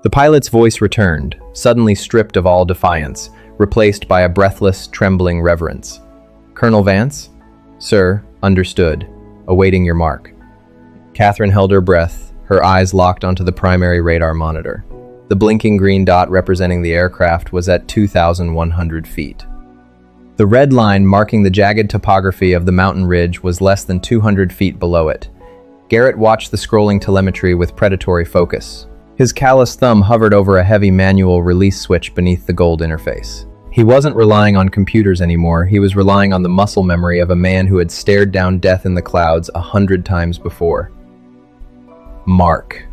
The pilot's voice returned, suddenly stripped of all defiance, replaced by a breathless, trembling reverence. Colonel Vance? Sir, understood. Awaiting your mark. Catherine held her breath, her eyes locked onto the primary radar monitor. The blinking green dot representing the aircraft was at 2,100 feet. The red line marking the jagged topography of the mountain ridge was less than 200 feet below it. Garrett watched the scrolling telemetry with predatory focus. His callous thumb hovered over a heavy manual release switch beneath the gold interface. He wasn't relying on computers anymore, he was relying on the muscle memory of a man who had stared down death in the clouds 100 times before. Mark,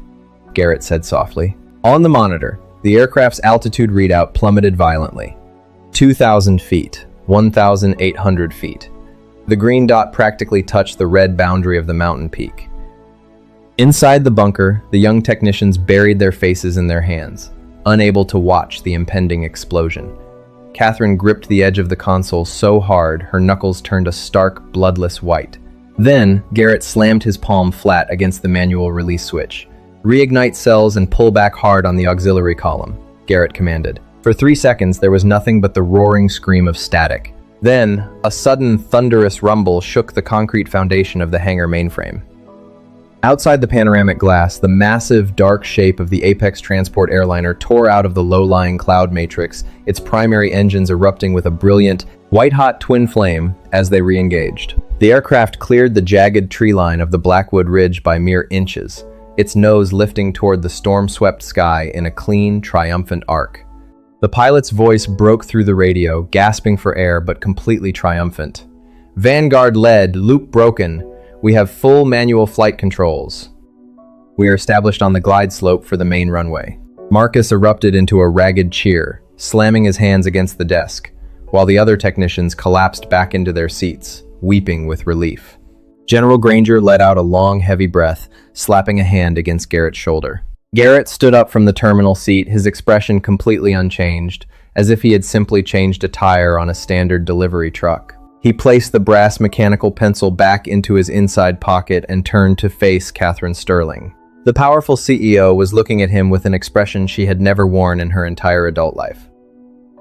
Garrett said softly. On the monitor, the aircraft's altitude readout plummeted violently. 2,000 feet, 1,800 feet. The green dot practically touched the red boundary of the mountain peak. Inside the bunker, the young technicians buried their faces in their hands, unable to watch the impending explosion. Catherine gripped the edge of the console so hard, her knuckles turned a stark, bloodless white. Then, Garrett slammed his palm flat against the manual release switch. Reignite cells and pull back hard on the auxiliary column, Garrett commanded. For 3 seconds, there was nothing but the roaring scream of static. Then, a sudden thunderous rumble shook the concrete foundation of the hangar mainframe. Outside the panoramic glass, the massive, dark shape of the Apex transport airliner tore out of the low-lying cloud matrix, its primary engines erupting with a brilliant, white-hot twin flame as they re-engaged. The aircraft cleared the jagged tree line of the Blackwood Ridge by mere inches, its nose lifting toward the storm-swept sky in a clean, triumphant arc. The pilot's voice broke through the radio, gasping for air but completely triumphant. Vanguard led, loop broken. We have full manual flight controls. We are established on the glide slope for the main runway. Marcus erupted into a ragged cheer, slamming his hands against the desk, while the other technicians collapsed back into their seats, weeping with relief. General Granger let out a long, heavy breath, slapping a hand against Garrett's shoulder. Garrett stood up from the terminal seat, his expression completely unchanged, as if he had simply changed a tire on a standard delivery truck. He placed the brass mechanical pencil back into his inside pocket and turned to face Catherine Sterling. The powerful CEO was looking at him with an expression she had never worn in her entire adult life.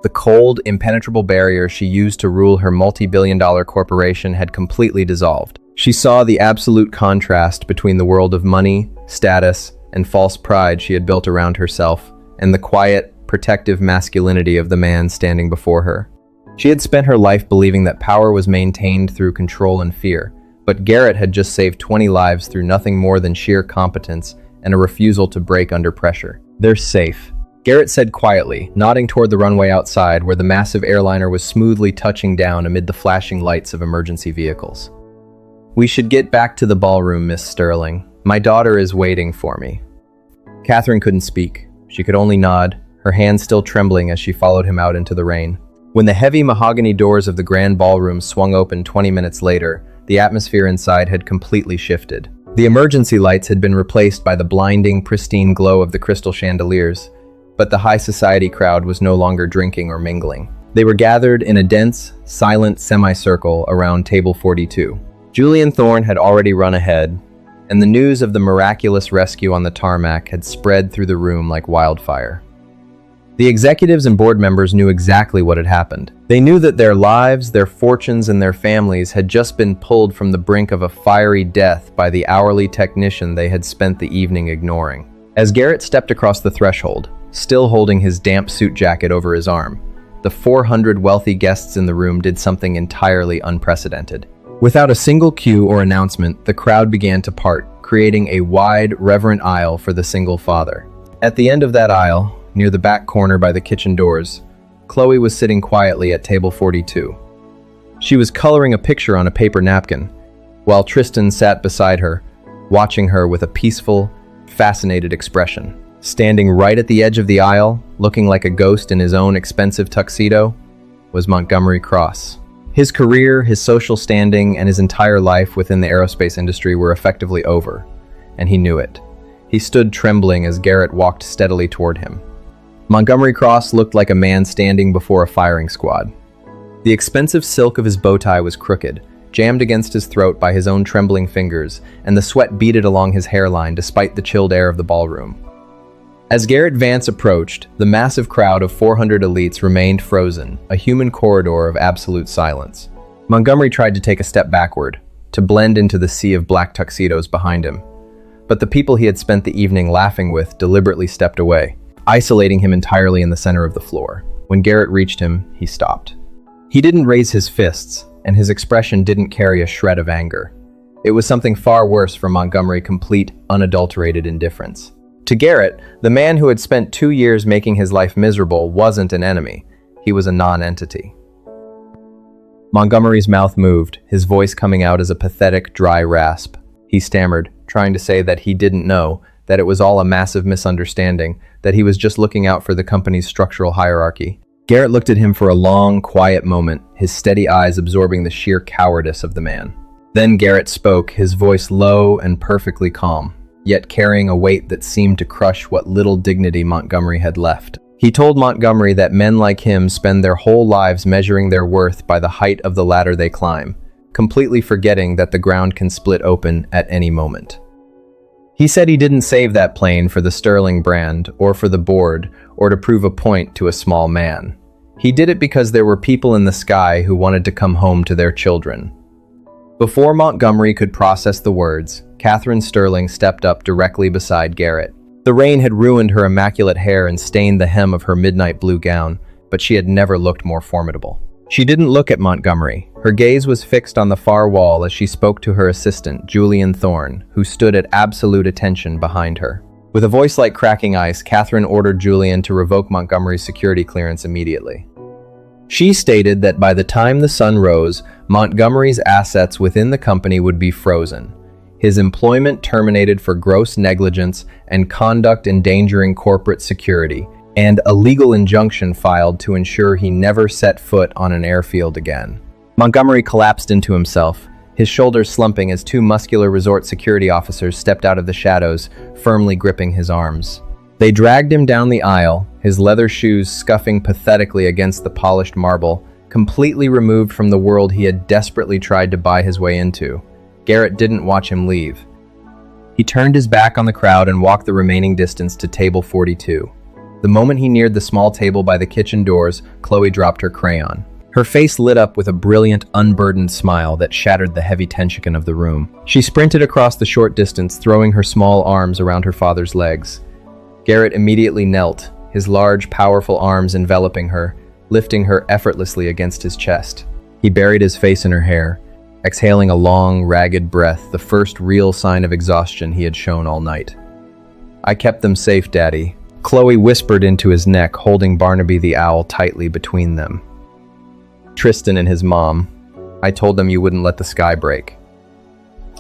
The cold, impenetrable barrier she used to rule her multi-billion-dollar corporation had completely dissolved. She saw the absolute contrast between the world of money, status, and false pride she had built around herself, and the quiet, protective masculinity of the man standing before her. She had spent her life believing that power was maintained through control and fear, but Garrett had just saved 20 lives through nothing more than sheer competence and a refusal to break under pressure. They're safe, Garrett said quietly, nodding toward the runway outside where the massive airliner was smoothly touching down amid the flashing lights of emergency vehicles. We should get back to the ballroom, Miss Sterling. My daughter is waiting for me. Catherine couldn't speak. She could only nod, her hands still trembling as she followed him out into the rain. When the heavy mahogany doors of the grand ballroom swung open 20 minutes later, the atmosphere inside had completely shifted. The emergency lights had been replaced by the blinding, pristine glow of the crystal chandeliers, but the high society crowd was no longer drinking or mingling. They were gathered in a dense, silent semicircle around table 42. Julian Thorne had already run ahead, and the news of the miraculous rescue on the tarmac had spread through the room like wildfire. The executives and board members knew exactly what had happened. They knew that their lives, their fortunes, and their families had just been pulled from the brink of a fiery death by the hourly technician they had spent the evening ignoring. As Garrett stepped across the threshold, still holding his damp suit jacket over his arm, the 400 wealthy guests in the room did something entirely unprecedented. Without a single cue or announcement, the crowd began to part, creating a wide, reverent aisle for the single father. At the end of that aisle, near the back corner by the kitchen doors, Chloe was sitting quietly at table 42. She was coloring a picture on a paper napkin, while Tristan sat beside her, watching her with a peaceful, fascinated expression. Standing right at the edge of the aisle, looking like a ghost in his own expensive tuxedo, was Montgomery Cross. His career, his social standing, and his entire life within the aerospace industry were effectively over, and he knew it. He stood trembling as Garrett walked steadily toward him. Montgomery Cross looked like a man standing before a firing squad. The expensive silk of his bow tie was crooked, jammed against his throat by his own trembling fingers, and the sweat beaded along his hairline despite the chilled air of the ballroom. As Garrett Vance approached, the massive crowd of 400 elites remained frozen, a human corridor of absolute silence. Montgomery tried to take a step backward, to blend into the sea of black tuxedos behind him. But the people he had spent the evening laughing with deliberately stepped away, isolating him entirely in the center of the floor. When Garrett reached him, he stopped. He didn't raise his fists, and his expression didn't carry a shred of anger. It was something far worse for Montgomery: complete, unadulterated indifference. To Garrett, the man who had spent 2 years making his life miserable wasn't an enemy. He was a non-entity. Montgomery's mouth moved, his voice coming out as a pathetic, dry rasp. He stammered, trying to say that he didn't know, that it was all a massive misunderstanding, that he was just looking out for the company's structural hierarchy. Garrett looked at him for a long, quiet moment, his steady eyes absorbing the sheer cowardice of the man. Then Garrett spoke, his voice low and perfectly calm, yet carrying a weight that seemed to crush what little dignity Montgomery had left. He told Montgomery that men like him spend their whole lives measuring their worth by the height of the ladder they climb, completely forgetting that the ground can split open at any moment. He said he didn't save that plane for the Sterling brand, or for the board, or to prove a point to a small man. He did it because there were people in the sky who wanted to come home to their children. Before Montgomery could process the words, Catherine Sterling stepped up directly beside Garrett. The rain had ruined her immaculate hair and stained the hem of her midnight blue gown, but she had never looked more formidable. She didn't look at Montgomery. Her gaze was fixed on the far wall as she spoke to her assistant, Julian Thorne, who stood at absolute attention behind her. With a voice like cracking ice, Catherine ordered Julian to revoke Montgomery's security clearance immediately. She stated that by the time the sun rose, Montgomery's assets within the company would be frozen, his employment terminated for gross negligence and conduct endangering corporate security, and a legal injunction filed to ensure he never set foot on an airfield again. Montgomery collapsed into himself, his shoulders slumping as 2 muscular resort security officers stepped out of the shadows, firmly gripping his arms. They dragged him down the aisle, his leather shoes scuffing pathetically against the polished marble, completely removed from the world he had desperately tried to buy his way into. Garrett didn't watch him leave. He turned his back on the crowd and walked the remaining distance to table 42. The moment he neared the small table by the kitchen doors, Chloe dropped her crayon. Her face lit up with a brilliant, unburdened smile that shattered the heavy tension of the room. She sprinted across the short distance, throwing her small arms around her father's legs. Garrett immediately knelt, his large, powerful arms enveloping her, lifting her effortlessly against his chest. He buried his face in her hair, exhaling a long, ragged breath, the first real sign of exhaustion he had shown all night. "I kept them safe, Daddy," Chloe whispered into his neck, holding Barnaby the owl tightly between them. "Tristan and his mom. I told them you wouldn't let the sky break."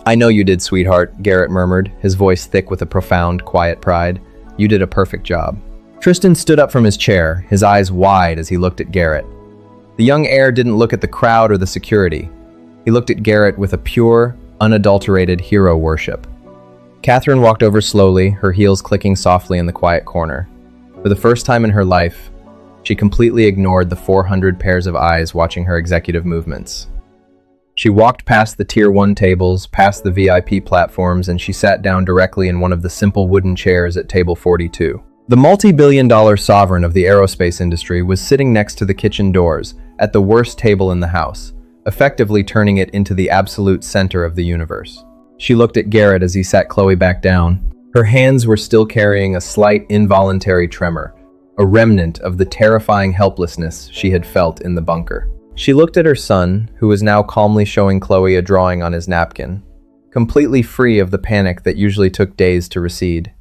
"I know you did, sweetheart," Garrett murmured, his voice thick with a profound, quiet pride. "You did a perfect job." Tristan stood up from his chair, his eyes wide as he looked at Garrett. The young heir didn't look at the crowd or the security. He looked at Garrett with a pure, unadulterated hero worship. Catherine walked over slowly, her heels clicking softly in the quiet corner. For the first time in her life, she completely ignored the 400 pairs of eyes watching her executive movements. She walked past the Tier 1 tables, past the VIP platforms, and she sat down directly in one of the simple wooden chairs at table 42. The multi-billion-dollar sovereign of the aerospace industry was sitting next to the kitchen doors, at the worst table in the house, effectively turning it into the absolute center of the universe. She looked at Garrett as he sat Chloe back down. Her hands were still carrying a slight, involuntary tremor, a remnant of the terrifying helplessness she had felt in the bunker. She looked at her son, who was now calmly showing Chloe a drawing on his napkin, completely free of the panic that usually took days to recede.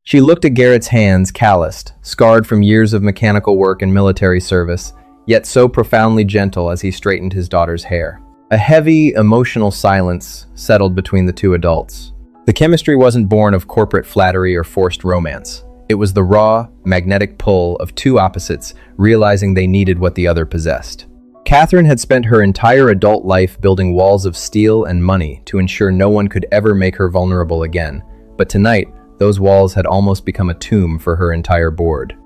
She looked at Garrett's hands, calloused, scarred from years of mechanical work and military service, yet so profoundly gentle as he straightened his daughter's hair. A heavy, emotional silence settled between the two adults. The chemistry wasn't born of corporate flattery or forced romance. It was the raw, magnetic pull of two opposites realizing they needed what the other possessed. Catherine had spent her entire adult life building walls of steel and money to ensure no one could ever make her vulnerable again, but tonight, those walls had almost become a tomb for her entire board.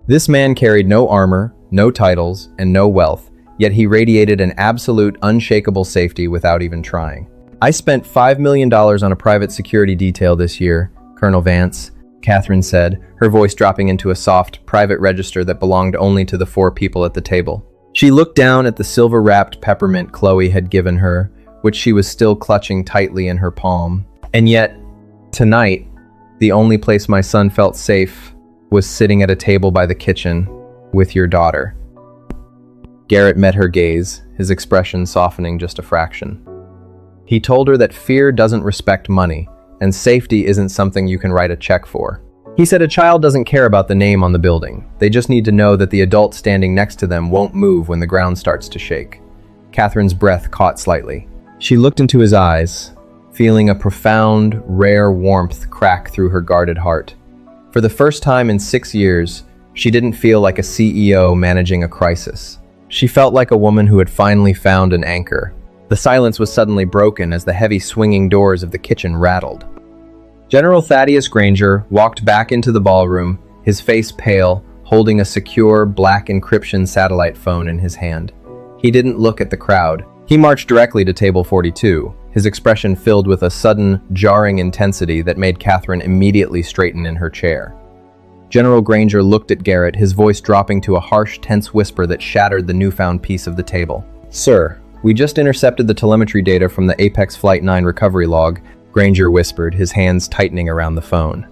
This man carried no armor, no titles, and no wealth, yet he radiated an absolute, unshakable safety without even trying. "I spent $5 million on a private security detail this year, Colonel Vance," Catherine said, her voice dropping into a soft, private register that belonged only to the four people at the table. She looked down at the silver-wrapped peppermint Chloe had given her, which she was still clutching tightly in her palm. "And yet, tonight, the only place my son felt safe was sitting at a table by the kitchen with your daughter." Garrett met her gaze, his expression softening just a fraction. He told her that fear doesn't respect money, and safety isn't something you can write a check for. He said a child doesn't care about the name on the building. They just need to know that the adult standing next to them won't move when the ground starts to shake. Catherine's breath caught slightly. She looked into his eyes, feeling a profound, rare warmth crack through her guarded heart. For the first time in 6 years, she didn't feel like a CEO managing a crisis. She felt like a woman who had finally found an anchor. The silence was suddenly broken as the heavy swinging doors of the kitchen rattled. General Thaddeus Granger walked back into the ballroom, his face pale, holding a secure, black encryption satellite phone in his hand. He didn't look at the crowd. He marched directly to table 42, his expression filled with a sudden, jarring intensity that made Catherine immediately straighten in her chair. General Granger looked at Garrett, his voice dropping to a harsh, tense whisper that shattered the newfound peace of the table. "Sir, we just intercepted the telemetry data from the Apex Flight 9 recovery log," Granger whispered, his hands tightening around the phone.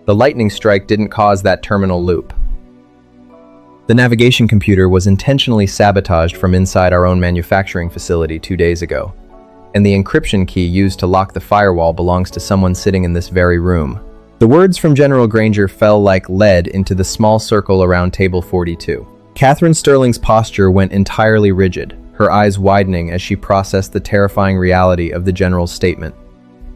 "The lightning strike didn't cause that terminal loop. The navigation computer was intentionally sabotaged from inside our own manufacturing facility 2 days ago, and the encryption key used to lock the firewall belongs to someone sitting in this very room." The words from General Granger fell like lead into the small circle around table 42. Catherine Sterling's posture went entirely rigid, her eyes widening as she processed the terrifying reality of the general's statement.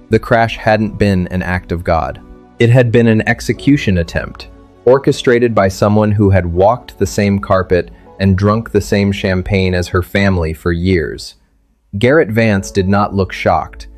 The crash hadn't been an act of God. It had been an execution attempt, orchestrated by someone who had walked the same carpet and drunk the same champagne as her family for years. Garrett Vance did not look shocked.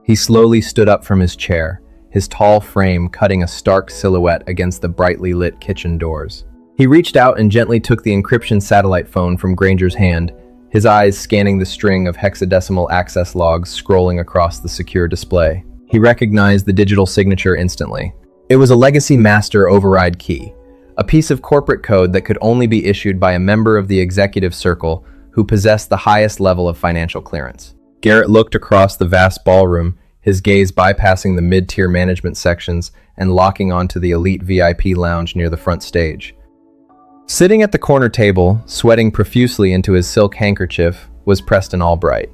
He slowly stood up from his chair, his tall frame cutting a stark silhouette against the brightly lit kitchen doors. He reached out and gently took the encryption satellite phone from Granger's hand, his eyes scanning the string of hexadecimal access logs scrolling across the secure display. He recognized the digital signature instantly. It was a legacy master override key, a piece of corporate code that could only be issued by a member of the executive circle who possessed the highest level of financial clearance. Garrett looked across the vast ballroom, his gaze bypassing the mid-tier management sections and locking onto the elite VIP lounge near the front stage. Sitting at the corner table, sweating profusely into his silk handkerchief, was Preston Albright.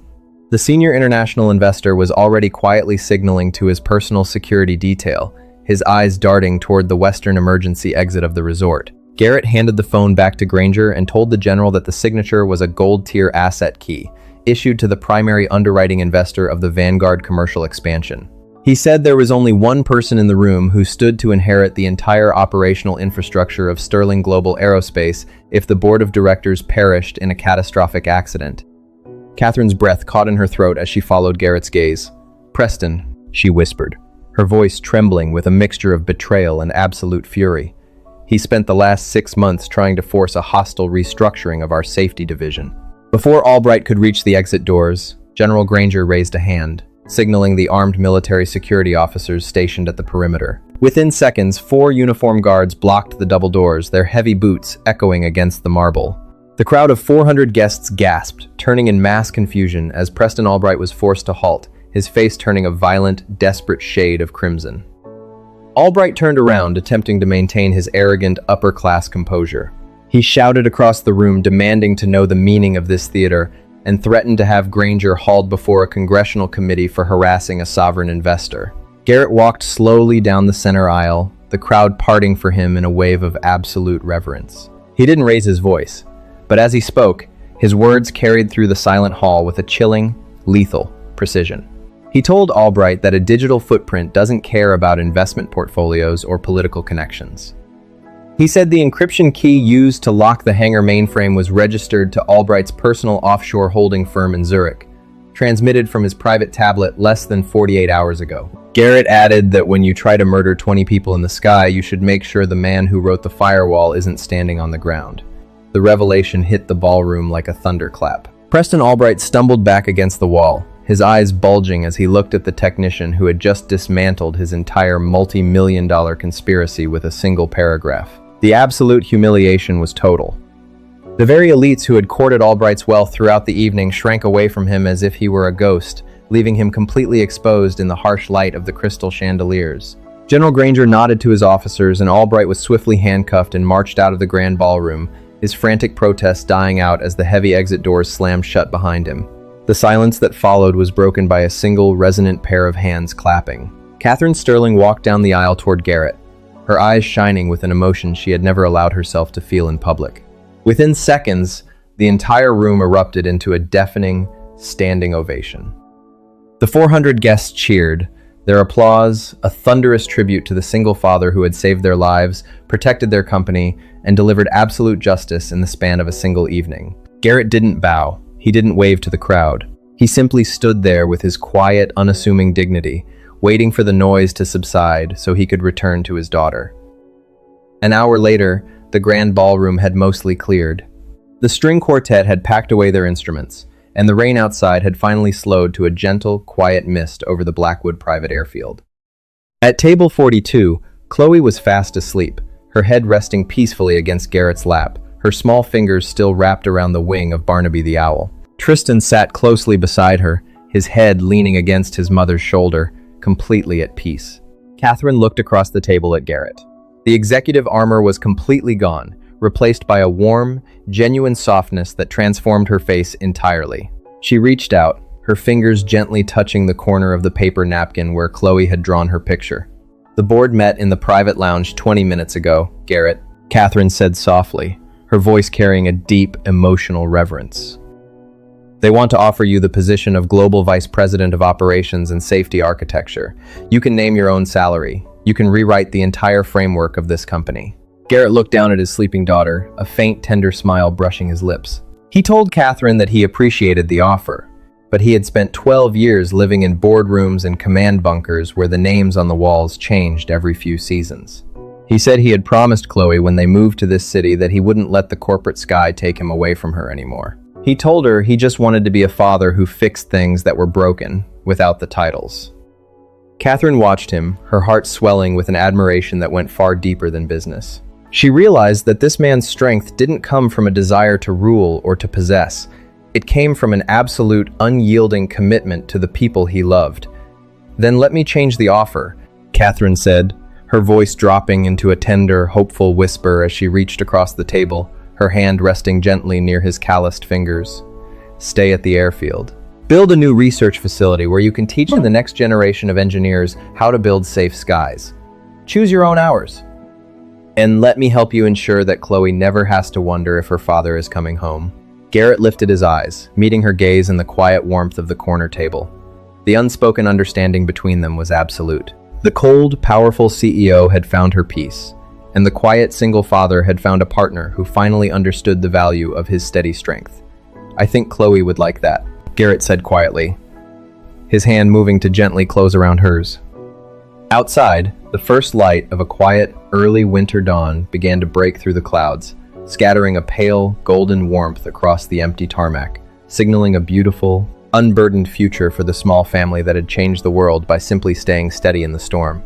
The senior international investor was already quietly signaling to his personal security detail, his eyes darting toward the western emergency exit of the resort. Garrett handed the phone back to Granger and told the general that the signature was a gold-tier asset key, issued to the primary underwriting investor of the Vanguard commercial expansion. He said there was only one person in the room who stood to inherit the entire operational infrastructure of Sterling Global Aerospace if the board of directors perished in a catastrophic accident. Catherine's breath caught in her throat as she followed Garrett's gaze. "Preston," she whispered, her voice trembling with a mixture of betrayal and absolute fury. "He spent the last 6 months trying to force a hostile restructuring of our safety division." Before Albright could reach the exit doors, General Granger raised a hand, signaling the armed military security officers stationed at the perimeter. Within seconds, 4 uniformed guards blocked the double doors, their heavy boots echoing against the marble. The crowd of 400 guests gasped, turning in mass confusion as Preston Albright was forced to halt, his face turning a violent, desperate shade of crimson. Albright turned around, attempting to maintain his arrogant, upper-class composure. He shouted across the room, demanding to know the meaning of this theater, and threatened to have Granger hauled before a congressional committee for harassing a sovereign investor. Garrett walked slowly down the center aisle, the crowd parting for him in a wave of absolute reverence. He didn't raise his voice, but as he spoke, his words carried through the silent hall with a chilling, lethal precision. He told Albright that a digital footprint doesn't care about investment portfolios or political connections. He said the encryption key used to lock the hangar mainframe was registered to Albright's personal offshore holding firm in Zurich, transmitted from his private tablet less than 48 hours ago. Garrett added that when you try to murder 20 people in the sky, you should make sure the man who wrote the firewall isn't standing on the ground. The revelation hit the ballroom like a thunderclap. Preston Albright stumbled back against the wall, his eyes bulging as he looked at the technician who had just dismantled his entire multi-million-dollar conspiracy with a single paragraph. The absolute humiliation was total. The very elites who had courted Albright's wealth throughout the evening shrank away from him as if he were a ghost, leaving him completely exposed in the harsh light of the crystal chandeliers. General Granger nodded to his officers, and Albright was swiftly handcuffed and marched out of the grand ballroom, his frantic protests dying out as the heavy exit doors slammed shut behind him. The silence that followed was broken by a single, resonant pair of hands clapping. Catherine Sterling walked down the aisle toward Garrett, her eyes shining with an emotion she had never allowed herself to feel in public. Within seconds, the entire room erupted into a deafening, standing ovation. The 400 guests cheered, their applause a thunderous tribute to the single father who had saved their lives, protected their company, and delivered absolute justice in the span of a single evening. Garrett didn't bow. He didn't wave to the crowd. He simply stood there with his quiet, unassuming dignity, waiting for the noise to subside so he could return to his daughter. An hour later, the grand ballroom had mostly cleared. The string quartet had packed away their instruments, and the rain outside had finally slowed to a gentle, quiet mist over the Blackwood private airfield. At table 42, Chloe was fast asleep, her head resting peacefully against Garrett's lap, her small fingers still wrapped around the wing of Barnaby the owl. Tristan sat closely beside her, his head leaning against his mother's shoulder, completely at peace. Catherine looked across the table at Garrett. The executive armor was completely gone, replaced by a warm, genuine softness that transformed her face entirely. She reached out, her fingers gently touching the corner of the paper napkin where Chloe had drawn her picture. "The board met in the private lounge 20 minutes ago, Garrett," Catherine said softly, her voice carrying a deep, emotional reverence. "They want to offer you the position of Global Vice President of Operations and Safety Architecture. You can name your own salary. You can rewrite the entire framework of this company." Garrett looked down at his sleeping daughter, a faint, tender smile brushing his lips. He told Catherine that he appreciated the offer, but he had spent 12 years living in boardrooms and command bunkers where the names on the walls changed every few seasons. He said he had promised Chloe when they moved to this city that he wouldn't let the corporate sky take him away from her anymore. He told her he just wanted to be a father who fixed things that were broken, without the titles. Catherine watched him, her heart swelling with an admiration that went far deeper than business. She realized that this man's strength didn't come from a desire to rule or to possess. It came from an absolute, unyielding commitment to the people he loved. "Then let me change the offer," Catherine said, her voice dropping into a tender, hopeful whisper as she reached across the table, her hand resting gently near his calloused fingers. "Stay at the airfield. Build a new research facility where you can teach the next generation of engineers how to build safe skies. Choose your own hours. And let me help you ensure that Chloe never has to wonder if her father is coming home." Garrett lifted his eyes, meeting her gaze in the quiet warmth of the corner table. The unspoken understanding between them was absolute. The cold, powerful CEO had found her peace, and the quiet single father had found a partner who finally understood the value of his steady strength. "I think Chloe would like that," Garrett said quietly, his hand moving to gently close around hers. Outside, the first light of a quiet, early winter dawn began to break through the clouds, scattering a pale, golden warmth across the empty tarmac, signaling a beautiful, unburdened future for the small family that had changed the world by simply staying steady in the storm.